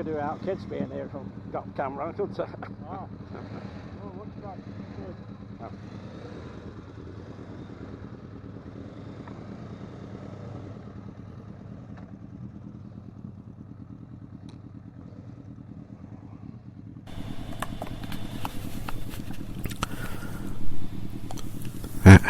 could do without kids being here from got camera, couldn't I? Oh. Oh, what's that? Good. Oh.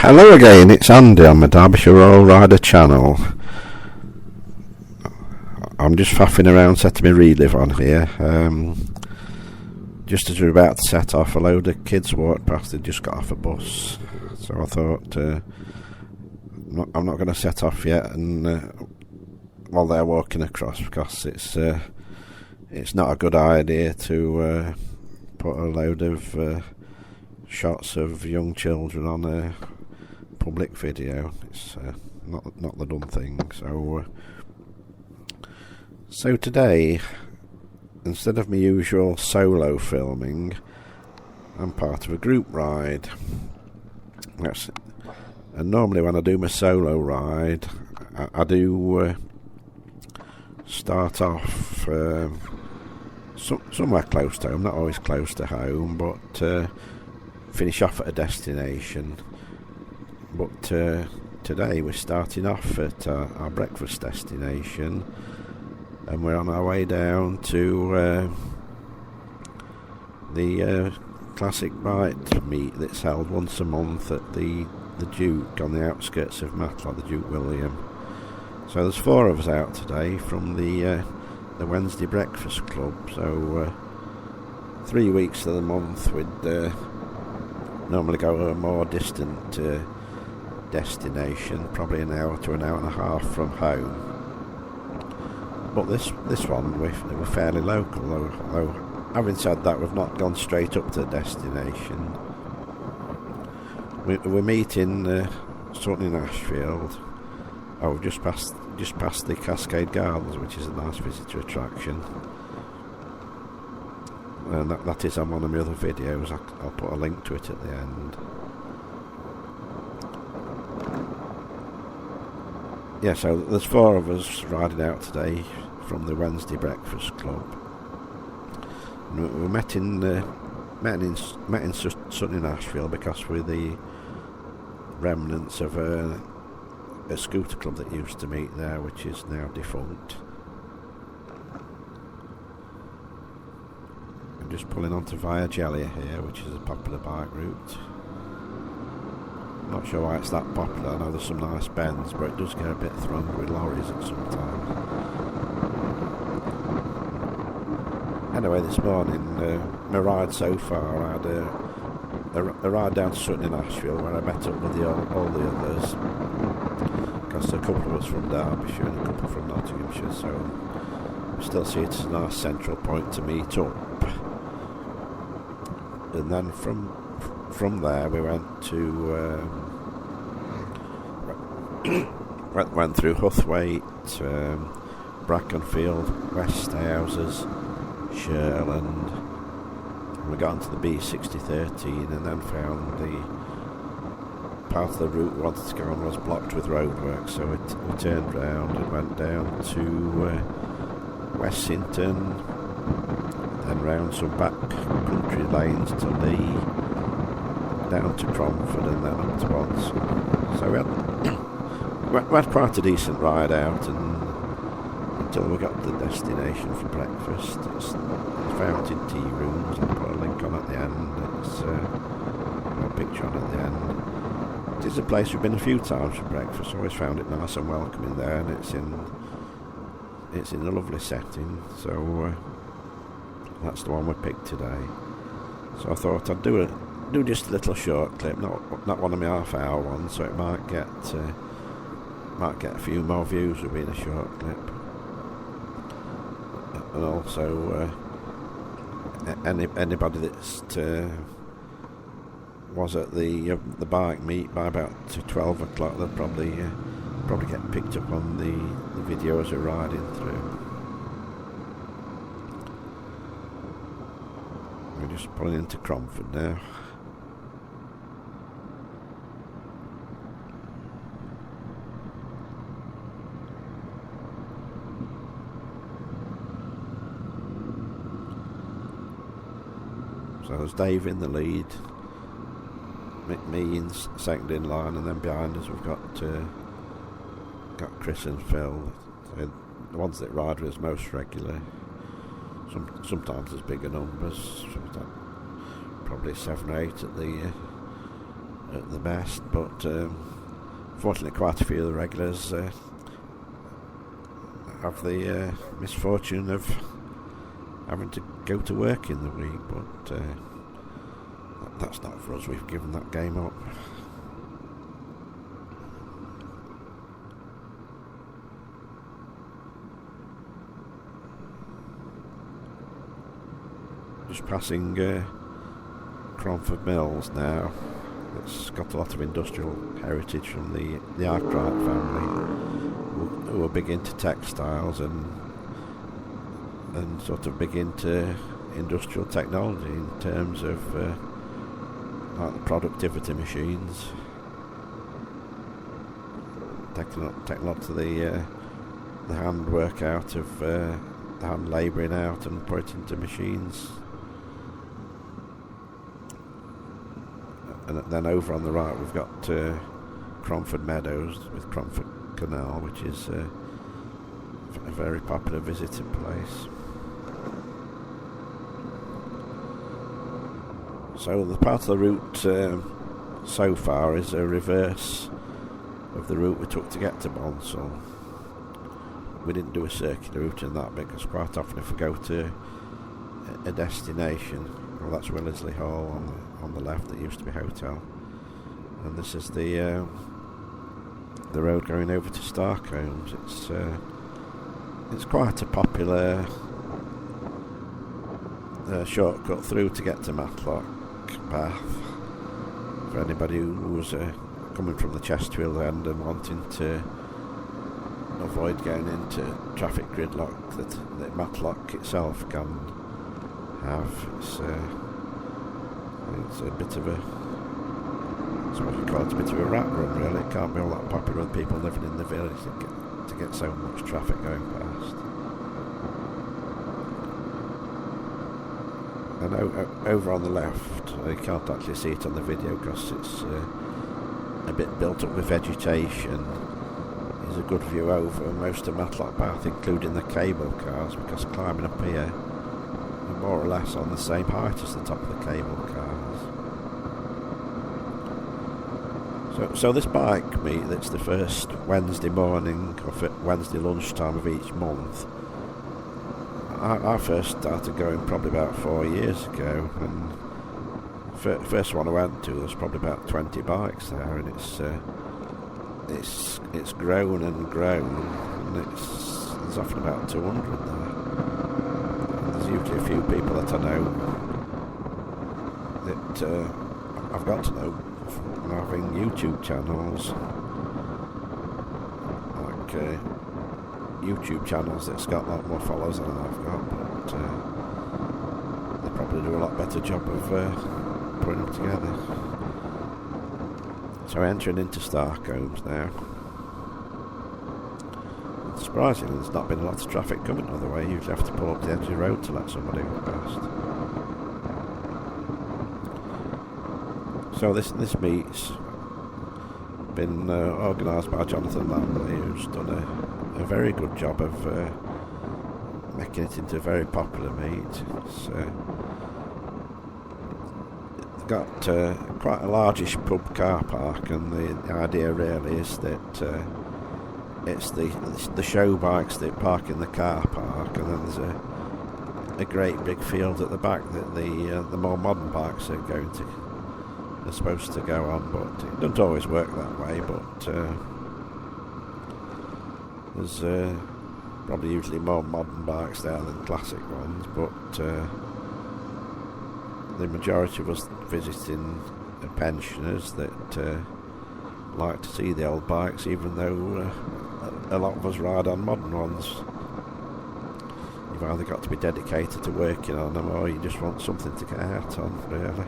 Hello again, it's Andy on my Derbyshire Roll Rider channel. I'm just faffing around setting my relive on here. Just as we're about to set off, a load of kids walked past. They just got off a bus, so I thought I'm not going to set off yet, and while they're walking across, because it's not a good idea to put a load of shots of young children on a public video. It's not the done thing. So today, instead of my usual solo filming, I'm part of a group ride. And normally when I do my solo ride, I do start off somewhere close to home, not always close to home, but finish off at a destination. But today we're starting off at our breakfast destination, and we're on our way down to the classic bite meet that's held once a month at the Duke on the outskirts of Matlock, the Duke William. So there's 4 of us out today from the Wednesday Breakfast Club. So 3 weeks of the month we'd normally go to a more distant destination, probably an hour to an hour and a half from home. But this one we're fairly local, though having said that, we've not gone straight up to the destination. We're meeting Sutton in Ashfield. We've just passed the Cascade Gardens, which is a nice visitor attraction. And that is on one of my other videos. I'll put a link to it at the end. Yeah, so there's 4 of us riding out today from the Wednesday Breakfast Club. And we met in Sutton in Ashfield because we're the remnants of a scooter club that used to meet there, which is now defunct. I'm just pulling onto Via Gellia here, which is a popular bike route. Not sure why it's that popular. I know there's some nice bends, but it does get a bit thronged with lorries at some time. Anyway, this morning, my ride so far, I had a ride down to Sutton in Ashfield where I met up with all the others, because a couple of us from Derbyshire and a couple from Nottinghamshire, so we still see it as a nice central point to meet up. And then from there we went to went through Huthwaite, Brackenfield, Westhouses, Sherland, and we got onto the B6013 and then found the part of the route we wanted to go on was blocked with roadwork, so we turned round and went down to Wessington, then round some back country lanes to Lee, down to Cromford and then up to Bonsall. So we had quite a decent ride out until we got to the destination for breakfast. It's the Fountain Tearoom. I'll put a link on at the end. It's a picture on at the end. It is a place we've been a few times for breakfast. Always found it nice and welcoming there, and it's in a lovely setting. So that's the one we picked today. So I thought I'd do just a little short clip, not one of my half-hour ones, so it might get a few more views with being a short clip. And also anybody that's was at the bike meet by about 12 o'clock, they'll probably get picked up on the video as we're riding through. We're just pulling into Cromford now. So there's Dave in the lead, me in second in line, and then behind us we've got Chris and Phil, so the ones that ride with us most regular. Sometimes there's bigger numbers, probably 7 or 8 at the best, but fortunately quite a few of the regulars have the misfortune of having to go to work in the week, but that's not for us. We've given that game up. Just passing Cromford Mills now. It's got a lot of industrial heritage from the Arkwright family, who are big into textiles and sort of big into industrial technology in terms of like the productivity machines, taking a lot of the hand work out of the hand labouring out and put it into machines. And then over on the right we've got Cromford Meadows with Cromford Canal, which is a very popular visiting place. So the part of the route so far is a reverse of the route we took to get to Bonsall. We didn't do a circular route in that because quite often if we go to a destination, well, that's Willersley Hall on the left that used to be a hotel, and this is the road going over to Starkholmes. It's quite a popular shortcut through to get to Matlock Path for anybody who's coming from the Chesterfield end and wanting to avoid going into traffic gridlock that Matlock itself can have. It's a bit of a, it's what you call it, a bit of a rat run really. It can't be all that popular with people living in the village to get so much traffic going past. And over on the left, you can't actually see it on the video because it's a bit built up with vegetation. There's a good view over most of Matlock Path, including the cable cars, because climbing up here we're more or less on the same height as the top of the cable cars. So this bike meet, that's the first Wednesday morning or Wednesday lunchtime of each month. I first started going probably about 4 years ago, and first one I went to, there's probably about 20 bikes there, and it's grown and grown, and there's often about 200 there. And there's usually a few people that I know that I've got to know from having YouTube channels, like YouTube channels that's got a lot more followers than I've got, but they probably do a lot better job of putting them together. So entering into Starkholmes now. And surprisingly, there's not been a lot of traffic coming the other way. You usually have to pull up the edge of the road to let somebody go past. So this meet's been organised by Jonathan Lamley, who's done a very good job of making it into a very popular meet. They've got quite a largish pub car park, and the idea really is that it's the show bikes that park in the car park, and then there's a great big field at the back that the more modern bikes are supposed to go on, but it doesn't always work that way. But there's probably usually more modern bikes there than classic ones, but the majority of us visiting are pensioners that like to see the old bikes, even though a lot of us ride on modern ones. You've either got to be dedicated to working on them, or you just want something to get out on, really.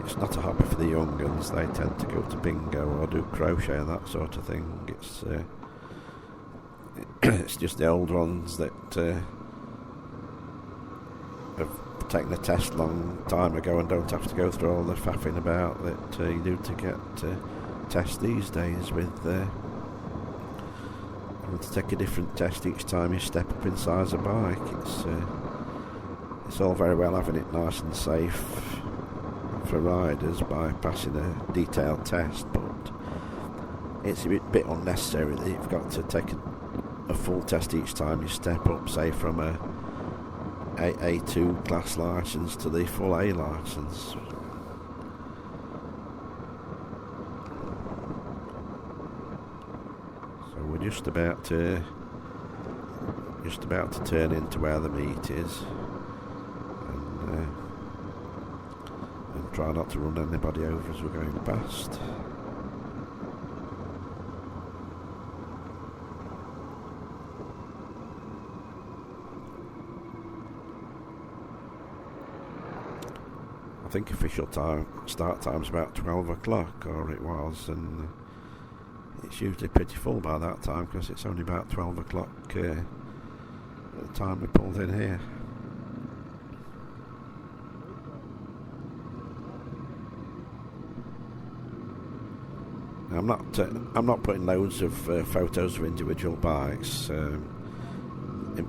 It's not a hobby for the young uns. They tend to go to bingo or do crochet and that sort of thing. It's just the old ones that taken the test long time ago and don't have to go through all the faffing about that you do to get tests these days with having to take a different test each time you step up inside a bike. It's all very well having it nice and safe for riders by passing a detailed test, but it's a bit unnecessary that you've got to take a full test each time you step up, say from a A2 class licence to the full A licence. So we're just about to turn into where the meet is, and try not to run anybody over as we're going past. I think official start time's about 12 o'clock, or it was, and it's usually pretty full by that time because it's only about 12 o'clock at the time we pulled in here. Now, I'm not putting loads of photos of individual bikes.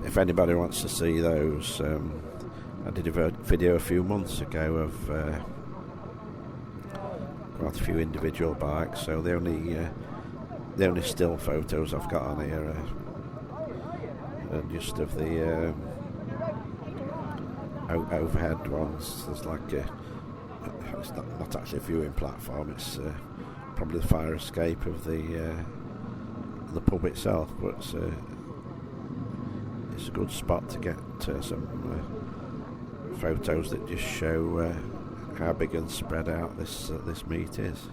If anybody wants to see those, I did a video a few months ago of quite a few individual bikes, so the only still photos I've got on here are just of the overhead ones. There's like it's not actually a viewing platform, it's probably the fire escape of the pub itself, but it's a good spot to get some photos that just show how big and spread out this meet is.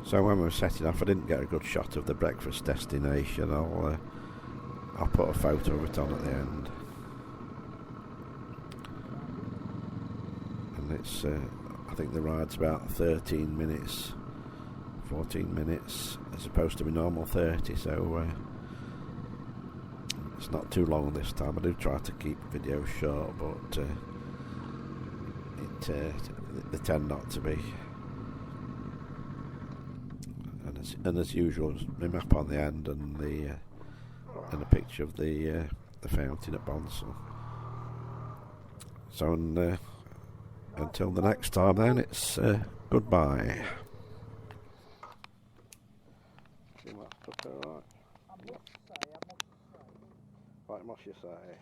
So when we were setting off, I didn't get a good shot of the breakfast destination. I'll put a photo of it on at the end. And it's I think the ride's about 13 minutes, 14 minutes, as opposed to my normal 30, so it's not too long this time. I do try to keep videos short, but they tend not to be. And as usual, my map on the end and a picture of the fountain at Bonsall. So until the next time, then it's goodbye. Right, must you say?